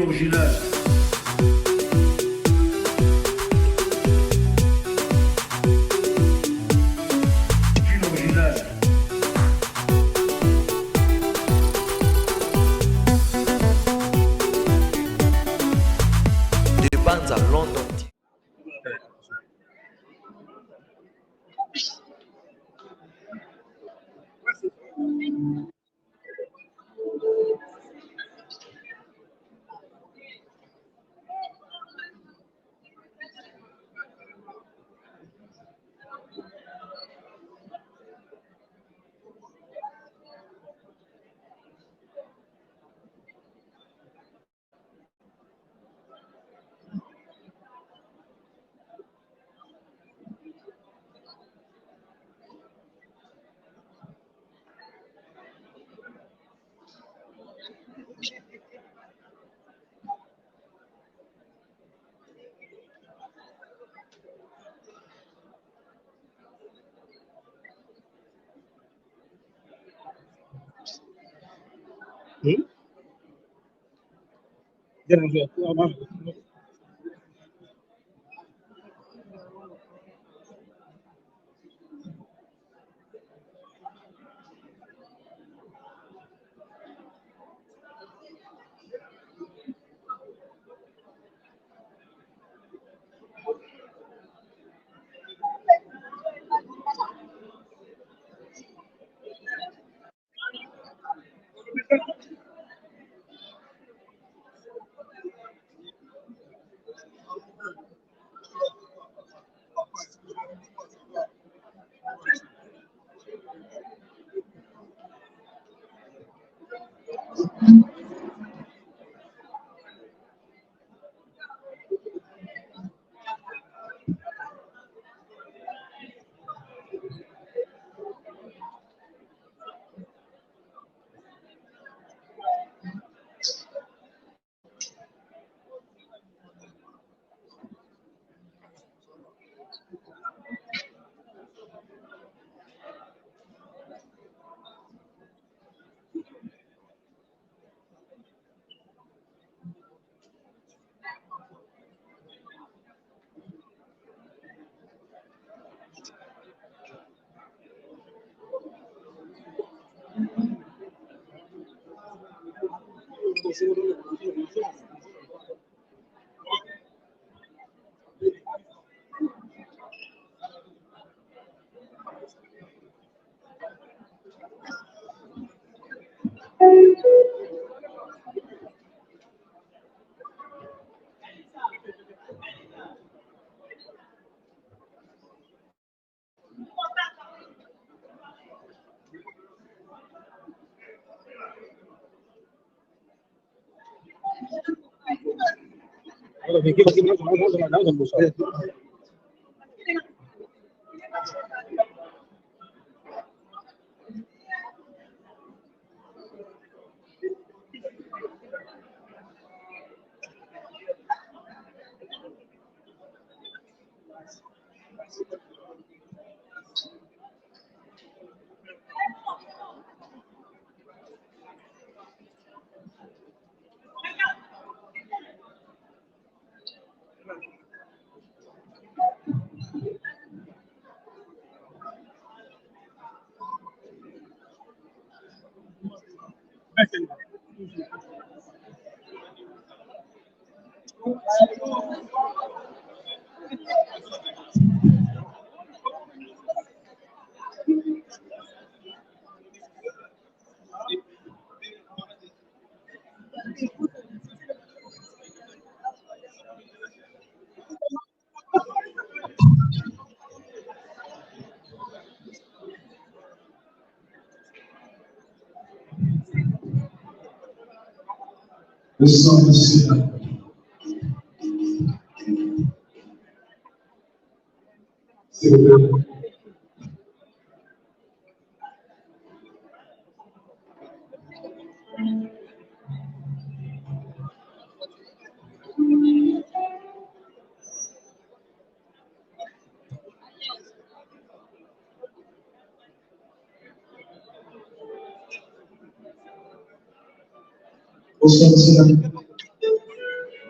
original. De Banza London.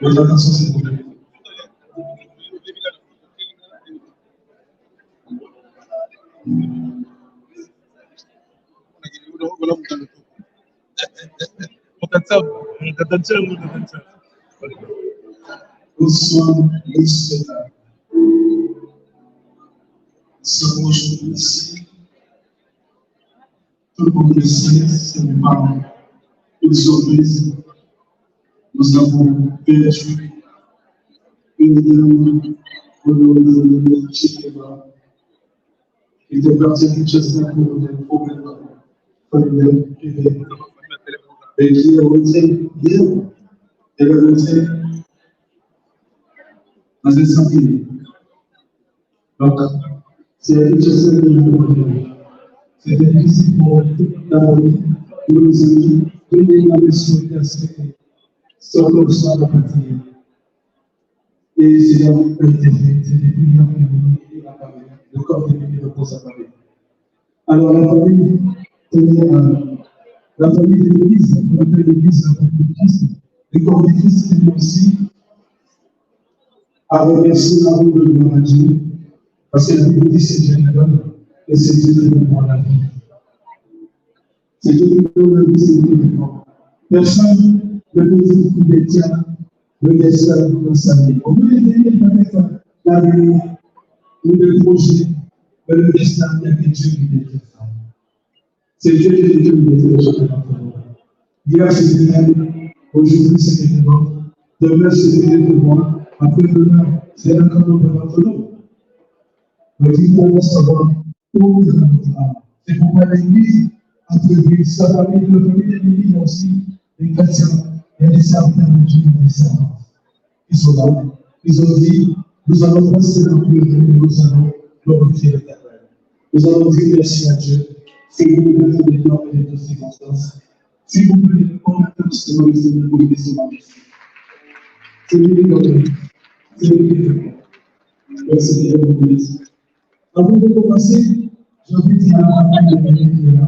Votre attention, s'il vous plaît. Bonsoir, les spectateurs. Nous sommes aujourd'hui ici. Tout le monde le sait, ce n'est pas une surprise. Nous avons perdu une dame au nom de Chikema, qui était partie à Kinshasa pour des problèmes familiaux privés. Et qui est rentrée hier, elle est rentrée dans un centre. Donc, c'est Kinshasa qui est rentrée. C'était difficile pour toute la famille, pour les amis, tout le monde avait souhaité à ce que son corps soit rapatrié. Et cela a été fait, c'est depuis l'après-midi à Paris, le corps de l'ennemi repose à Paris. Alors la famille tenait la famille de l'Église, on appelle l'Église la famille de Christ, le corps de Christ tenait aussi à remercier la roue de gloire à Dieu, parce que la Bible dit c'est Dieu qui donne, et c'est Dieu qui donne la vie. C'est Dieu qui donne la vie, c'est Dieu qui donne. Personne ne peut dire qu'il détient le destin dans sa vie. On peut aider peut-être l'avenir ou le projet, mais le destin, il n'y a que Dieu qui détient ça. C'est Dieu qui détient le destin de chacun d'entre nous. Hier, c'était elle, aujourd'hui, c'était moi. Demain, c'était moi. Après-demain, c'est encore d'entre nous. Mais il faut savoir où est notre âme. C'est pourquoi l'Église a prévu sa famille, la famille de l'Église aussi, les chrétiens, et les serviteurs de Dieu, les servants. Ils sont là. Ils ont dit, nous allons passer dans le monde, nous allons glorifier l'Éternel. Nous allons dire merci à Dieu. Si vous voulez faire des temps et des circonstances, s'il vous plaît, on attend ce que nous allons vous laisser dans les c'est lui qui donne. C'est lui qui donne. Merci Dieu vous bénisse. Avant de commencer, j'ai envie de dire à la famille de l'Église qui est là.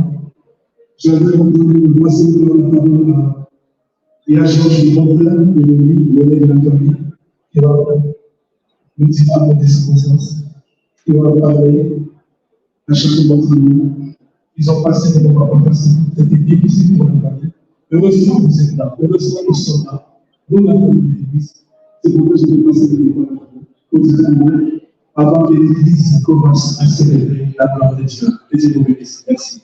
J'aimerais vous donner le passé de la parole à il y a Georges Bonplan de l'Église, le de la famille, qui va nous dire avant des circonstances, qui va parler à chacun d'entre nous. Ils ont passé des moments pas faciles, c'était difficile pour nous parler. Heureusement, vous êtes là, heureusement, nous sommes là. Nous, la famille de l'Église, c'est pourquoi je vais passer des moments pour vous avant que l'Église commence à célébrer la gloire de Dieu. Que Dieu vous bénisse. Merci.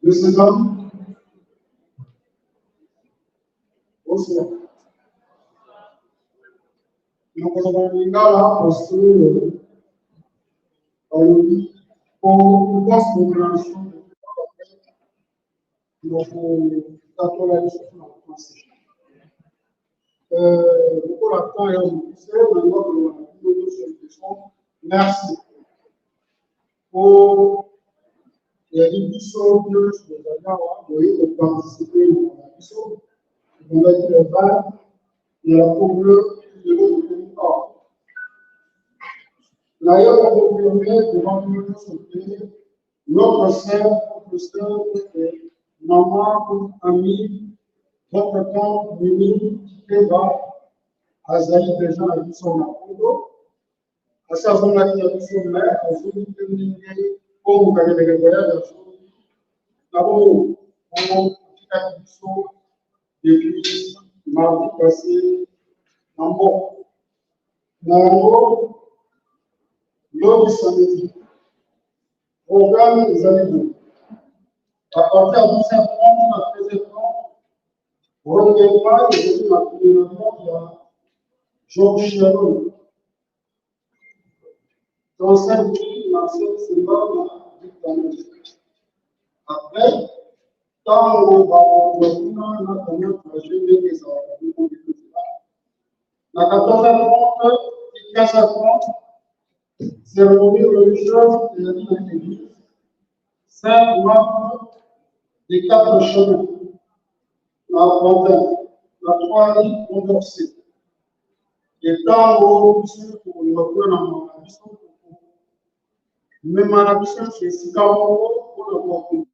Monsieur Dom, bonsoir. Nous avons là parce que on passe compréhension donc pour la discussion en français. Beaucoup de temps et on disait maintenant que nous sommes merci pour les discussions que nous avons participé à la discussion. Vous mettez le bas et la couleur de l'autre corps. D'ailleurs, on peut permettre de rendre notre sœur, et maman, ami, votre temps, Mimi, Eva, Azaï, déjà, à son apôtre, à sa zone à son mère, à son communauté, comme vous avez les voyages, d'abord, on a depuis mardi passé, en bon. Dans lors du samedi, programme des animaux. À partir de 12h30 à 13h30, reviendra et je ma premièrement il y a Georges Chiron. Dans 5 minutes, Marcel Sylvain m'a dit. Après, Tant on va la 14h30, 15h30, cérémonie religieuse de l'Église, Saint-Marc des Quatre Chemins, la Bretagne, la Trois-Rives, Condorcet. Et tant on pour le reprenant la mission, même la mission, c'est Sicamo pour le reprenant.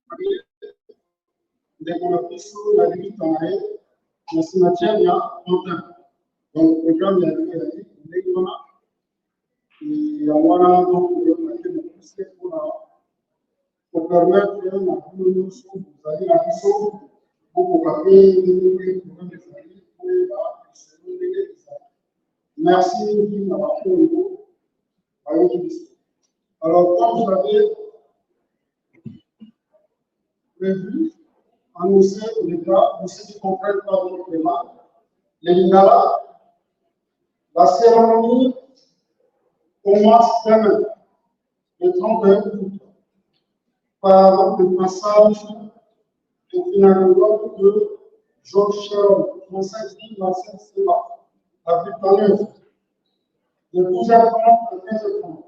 Dès qu'on a pris sur la limite en arrière, dans ce matière, il y a longtemps. Donc, le programme, il y a eu et on a donc le pour permettre à nous vous allez la mission pour papier, merci d'avoir fait le mot. Alors, comme vous avez prévu, annoncé au départ, pour ceux qui ne comprennent pas votre débat, les Lingala, la cérémonie commence demain, le 31 août, par le passage au final de Georges Sharon, Conseil de l'ancien Sénat, à Victorieuse, de 12h30 à 15h30.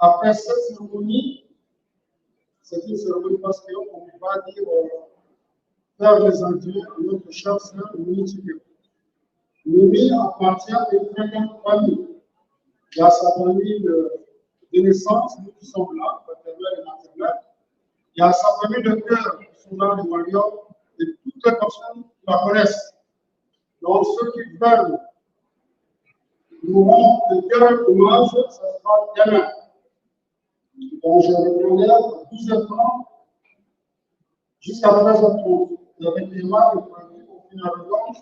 Après cette cérémonie, c'est une cérémonie parce qu'on va dire faire les adieux à notre cher sœur Mimi. Mimi appartient à une très grande famille. Il y a sa famille de naissance, nous qui sommes là, paternelle et maternelle. Il y a sa famille de cœur qui sont là, les Warriors, et toutes les personnes qui la connaissent. Donc, ceux qui veulent nous rendre le dernier hommage, ce sera demain. Donc, je répondrai à 12h30 jusqu'à 13h30. Avec les mains, au final de l'ange,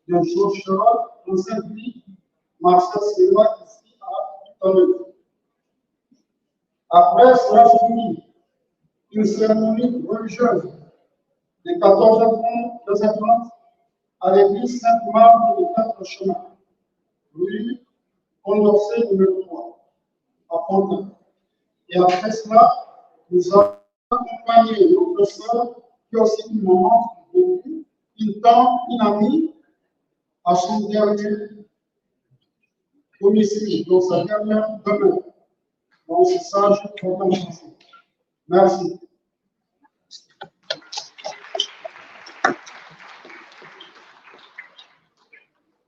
de Georges Cheval, en Saint-Denis, Marcel Sénois, ici à Victorieuse. Après, cela finit une cérémonie religieuse de 14h30, 13h30 à l'église Sainte-Marthe des Quatre Chemins, rue Condorcet numéro 3, à Pantin. Et après cela, nous allons accompagner notre sœur qui a aussi une maman, une tante, une amie, à son dernier domicile, dans sa dernière demeure. Donc, c'est ça, je vous remercie. Merci.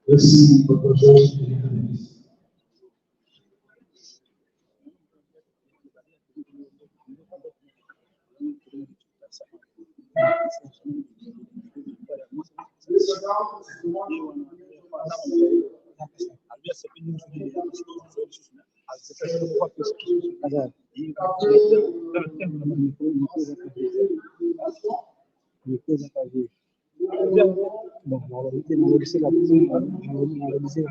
Merci, Papa Georges. Bon, on va laisser la deuxième, on va laisser la.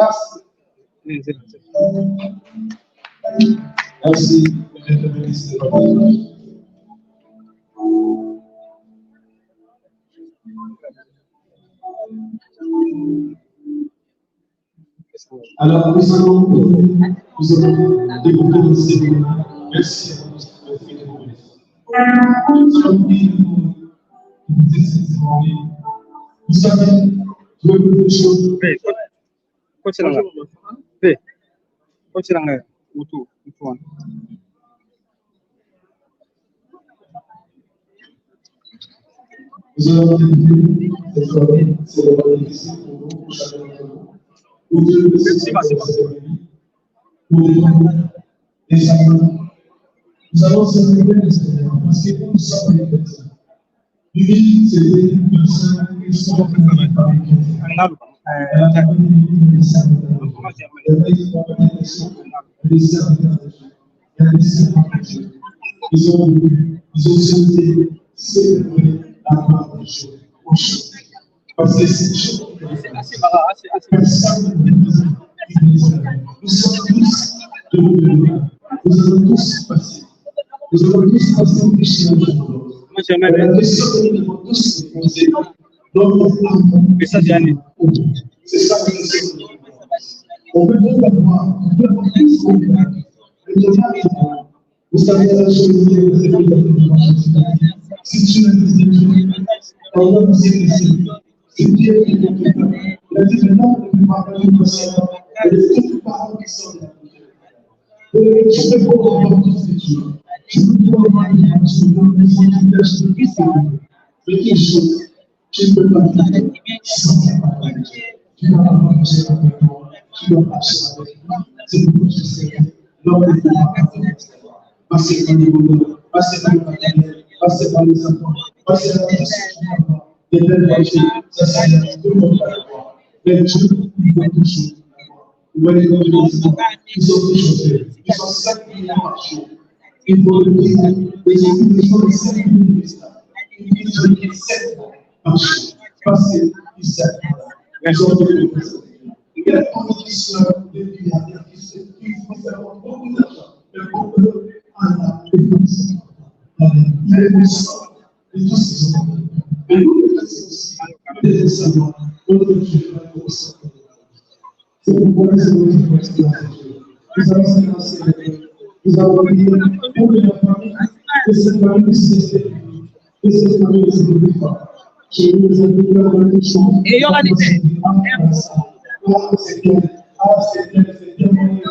Merci. Merci. Alors, nous allons développer notre cérémonie. Merci à vous qui avez fait de nous. Nous allons débuter cette cérémonie. Vous savez, je vais vous dire une chose. Nous allons débuter cette soirée, cérémonie ici pour vous, pour chacun d'entre vous. Pour Dieu, le Seigneur, pour les hommes, les femmes. Nous allons célébrer le Seigneur parce que nous sommes les chrétiens. Lui, c'est une personne qui sont dans la famille chrétienne. Elle a connu les serviteurs de Dieu. Elle a été dans les serviteurs de Dieu. Elle a été serviteurs de Dieu. Ils ont souhaité célébrer la gloire de Dieu. Parce que c'est Dieu qui Personne nous sommes tous devenus là. Nous allons tous passer. Nous allons tous passer au péché un jour. La question que nous devons tous nous poser, c'est ça que nous sommes. On peut tout avoir, on peut avoir tout ce qu'on veut. Vous savez la chose si tu as des études, on va vous écouter. C'est Dieu qui est compétent. Il a dit maintenant, ne peux pas parler de ça. Il y a toutes les paroles qui sont là. Je ne peux pas avoir tout ce que tu veux. Je ne peux pas avoir une chose, mais quelque chose, tu ne peux pas faire sans ta parole. Tu dois marcher avec moi. Tu dois marcher avec moi. C'est pourquoi je sais que l'homme est passer par les bonheurs, passer par les partenaires, passer par les enfants, passer par tout ce qui est là. Les belles marchés, ça c'est tout le monde va le voir. Mais Dieu, il va toujours le voir. Vous voyez comme ils sont toujours faits. Ils sont 5 000 marchés. Il faut le dire. Les gens, 5 000 ministères. Ils ont 7 marchés. Parce qu'ils savent. Ils ont fait il y a beaucoup qui sont des milliardaires qui font faire beaucoup d'argent. Mais beaucoup de il est puissant et tout ce qui est mais nous le faisons aussi des savoir notre Dieu va nous ressentir. C'est pourquoi nous avons dit pour nous allons s'élancer nous allons prier pour que la famille que cette famille puisse rester que cette famille ne se débute pas. Je vous invite à voir quelque chose. Et il y aura des c'est bien, c'est bien,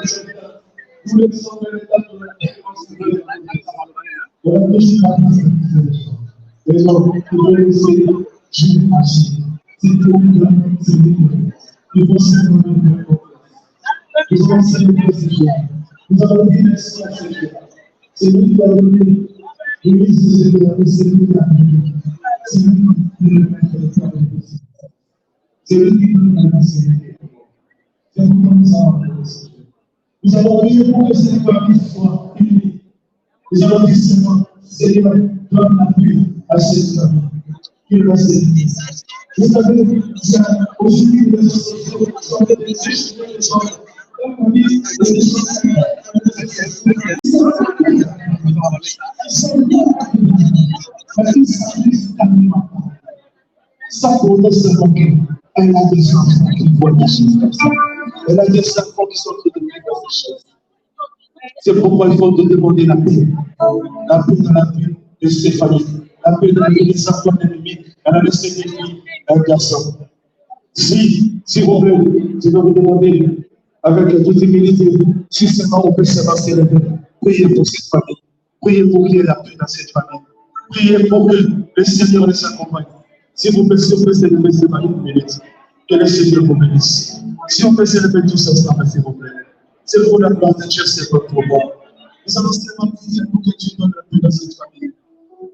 c'est bien. Tous les sons de l'état de la défense de l'État. Voilà que je parle de cette situation. Les gens qui veulent essayer, je vais marcher. C'est pour nous, c'est pour nous. Il faut simplement faire confiance. Nous allons célébrer ces jours. Nous allons dire merci à ces jours. C'est lui qui a donné l'église de Jésus, c'est lui qui a donné. C'est lui qui a donné le travail possible. C'est lui qui donne la nationalité. C'est pourquoi nous allons faire ces jours. Nous allons prier pour que cette famille soit unie. Nous allons dire seulement, Seigneur, donne la paix à cette famille. Qu'il va se dire. Vous savez, il y a aujourd'hui des associations qui sont des juges de gens. La famille, c'est des choses qui sont parce qu'ils s'agissent tellement. Ça pour nous, c'est manqué. Elle a des enfants qui voient des choses comme ça. Elle a des enfants qui sont en train de vivre des choses. C'est pourquoi il faut te demander la paix. La paix dans la vie de ces familles. La paix dans la vie des enfants ennemis. Elle a laissé des filles, un garçon. Si vous voulez, je vais vous demander, avec toute humilité, si seulement on peut s'avancer les mains, priez pour cette famille. Priez pour qu'il y ait la paix dans cette famille. Priez pour que le Seigneur les accompagne. Si vous pouvez célébrer cette famille, vous bénissez. Que le Seigneur vous bénisse. Si on peut célébrer tous ensemble, s'il vous plaît. C'est pour la gloire de Dieu, c'est votre bon. Nous allons seulement prier pour que Dieu donne la paix dans cette famille.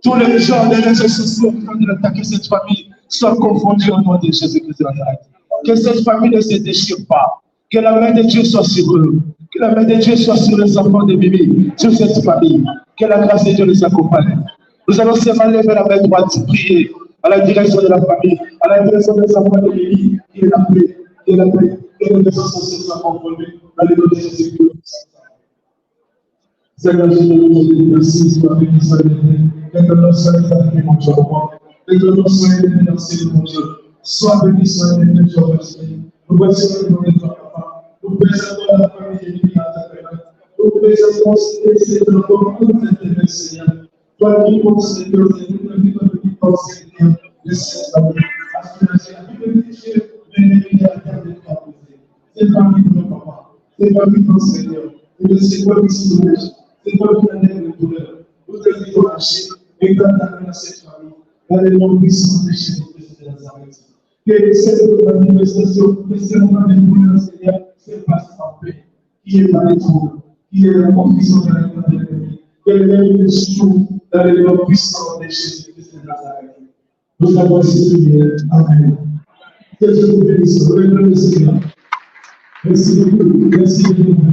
Tous les gens, les réseaux sociaux en train d'attaquer cette famille soient confondus au nom de Jésus-Christ de Nazareth. Que cette famille ne se déchire pas. Que la main de Dieu soit sur eux. Que la main de Dieu soit sur les enfants de Mimi, sur cette famille. Que la grâce de Dieu les accompagne. Nous allons seulement lever la main droite, prier à la direction de la famille, à la direction des enfants de Mimi, qui est la paix, qui est la paix, que les réseaux sociaux soient confondus dans le nom de Jésus-Christ. Seigneur, je te remercie, merci, sois béni, sois béni. Que ton nom soit élevé, mon Dieu, que ton nom soit élevé, merci, mon Dieu. Sois béni, sois élevé, je te remercie. Nous voici le nom de toi, papa. Nous présentons la famille de à ta présence. Nous présentons ce encore pour nous intérêts, Seigneur. Toi qui penses que nous qui pensons Seigneur, de cette famille. Aspiration, la vie de Dieu, bénéficie à la terre de toi, c'est pas lui, mon papa. C'est pas lui, mon Seigneur. Et c'est toi qui soulève. C'est toi qui as l'air de douleur. Nous te disons lâcher et quand tu as cette famille, dans les noms puissants de Jésus-Christ de Nazareth. Que cette manifestation, que ce moment de douleur, Seigneur, se passe en paix. Qui est dans les troubles, qui est dans la confusion de la vie de l'ennemi. Que l'ennemi se trouve dans les noms puissants de Jésus-Christ de Nazareth. Nous avons ainsi prié. Amen. Que Dieu vous bénisse. Revenez, Seigneur. Merci beaucoup. Merci beaucoup.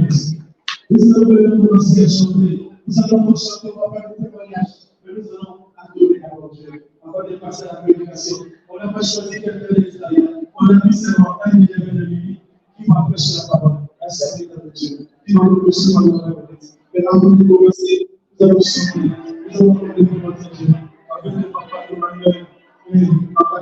Nous allons commencer à chanter. Nous allons chanter papa de témoignage. Mais nous allons adorer la Dieu. Avant de passer à la prédication, on n'a pas choisi quelqu'un d'extérieur. On ami, c'est un ami de lui qui m'a prêché la parole, un serviteur de Dieu, qui m'a prêché la parole. Maintenant, nous devons commencer, nous allons chanter, nous allons demander notre Dieu, avec le papa de Manuel, papa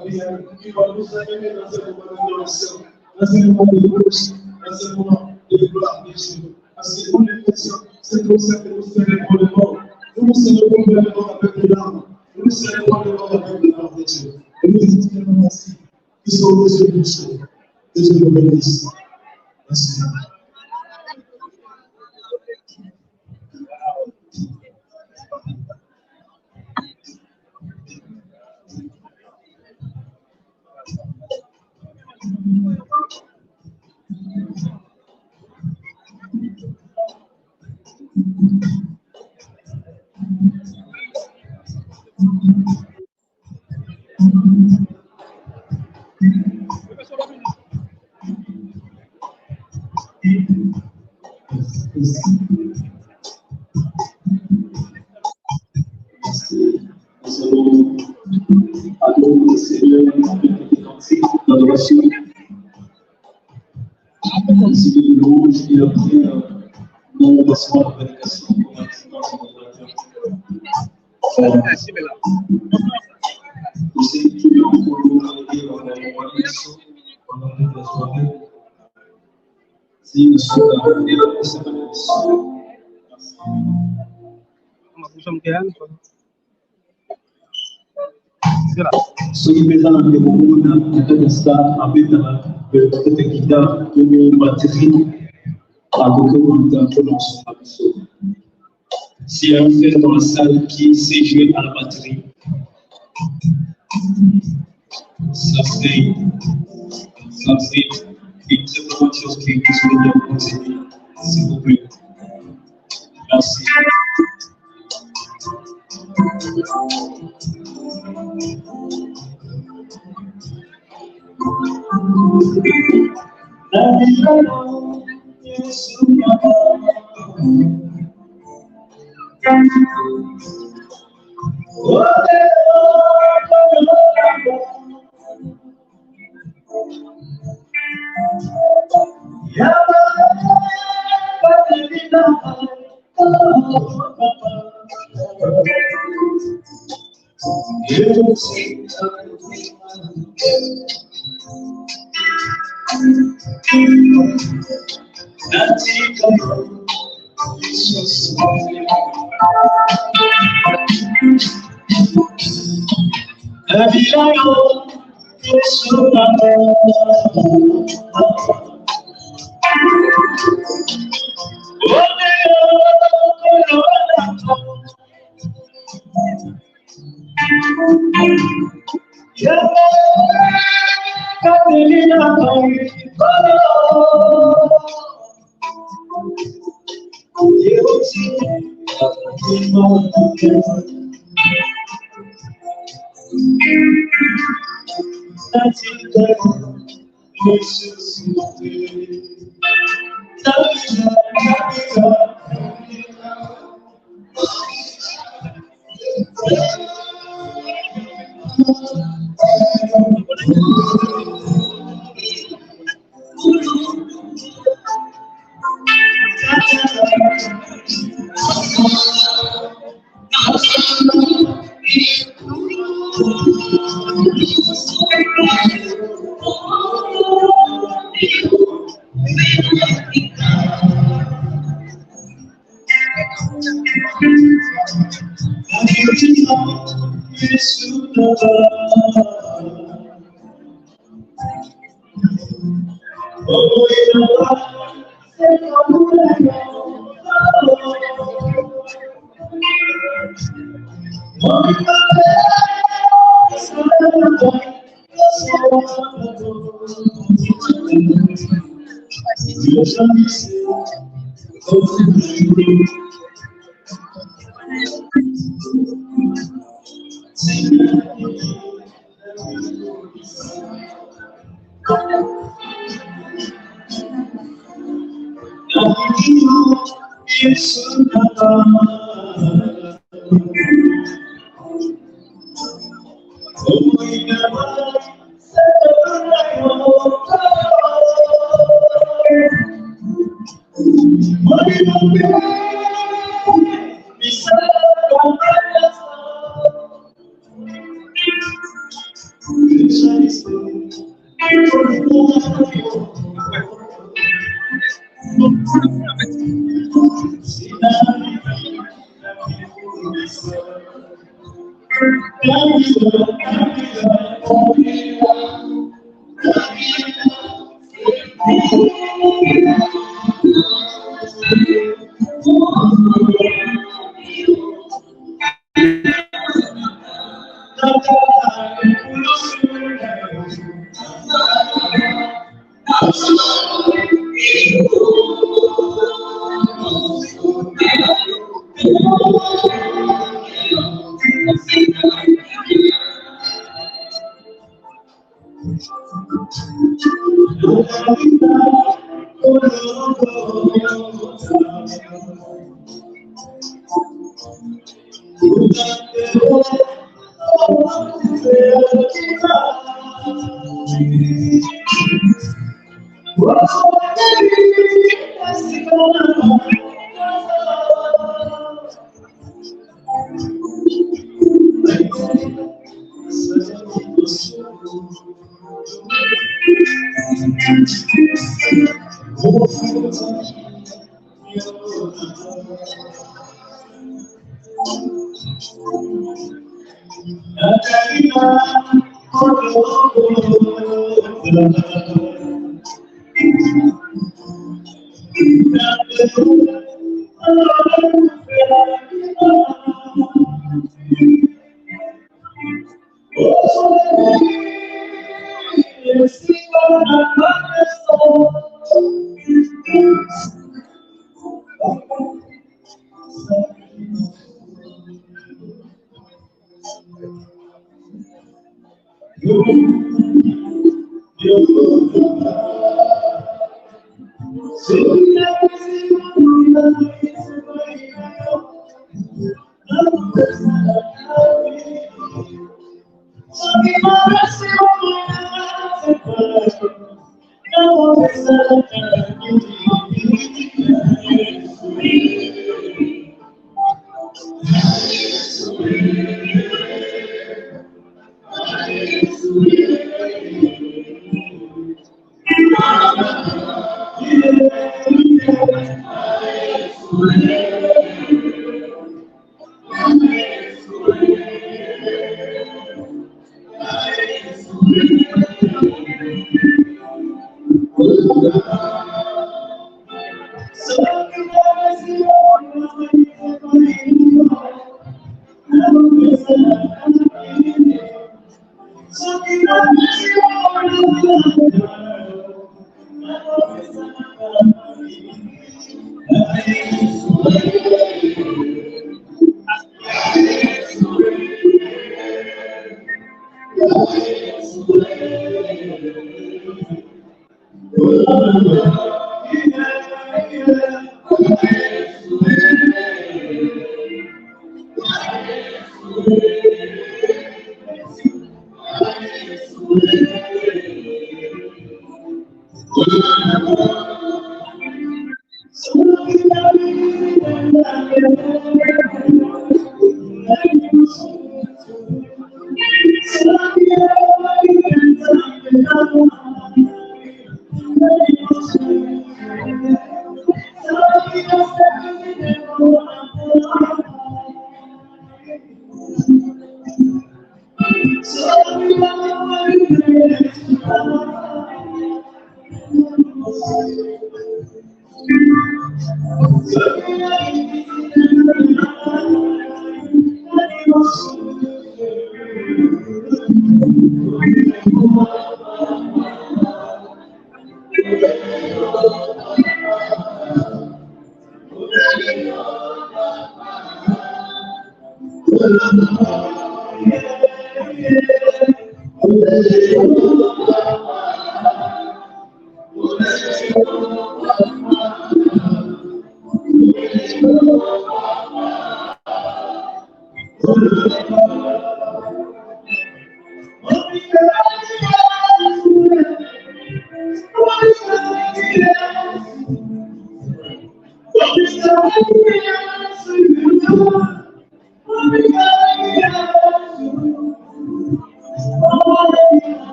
qui va nous amener dans ce moment d'adoration, dans ce moment de louange, dans ce moment de gloire de Dieu. Parce que pour les chrétiens, c'est comme ça que nous célébrons le mort. Nous célébrons le mort avec les larmes. Nous célébrons le mort avec le mort de Dieu. Et nous disons que merci. Qui sont des yeux de Dieu. Que Dieu nous bénisse. Merci. Nous allons adorer le Seigneur avec des cantiques d'adoration. Ainsi que de louange et après, nous passons à la prédication pour un dimanche de la je sais que tu es encore connecté dans la conversation pendant toute la soirée. Si nous sommes là, c'est la bénédiction. Ceux qui mettent dans le monde, dans ça, avec peut-être guitare, une batterie, avec un prononce la personne. S'il y a un frère dans la salle qui sait jouer à la batterie, ça serait une très bonne chose qui vous bien continuer, s'il vous plaît. Merci.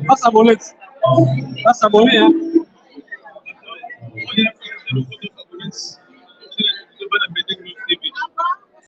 Passa a boleta. Passa a bolinha.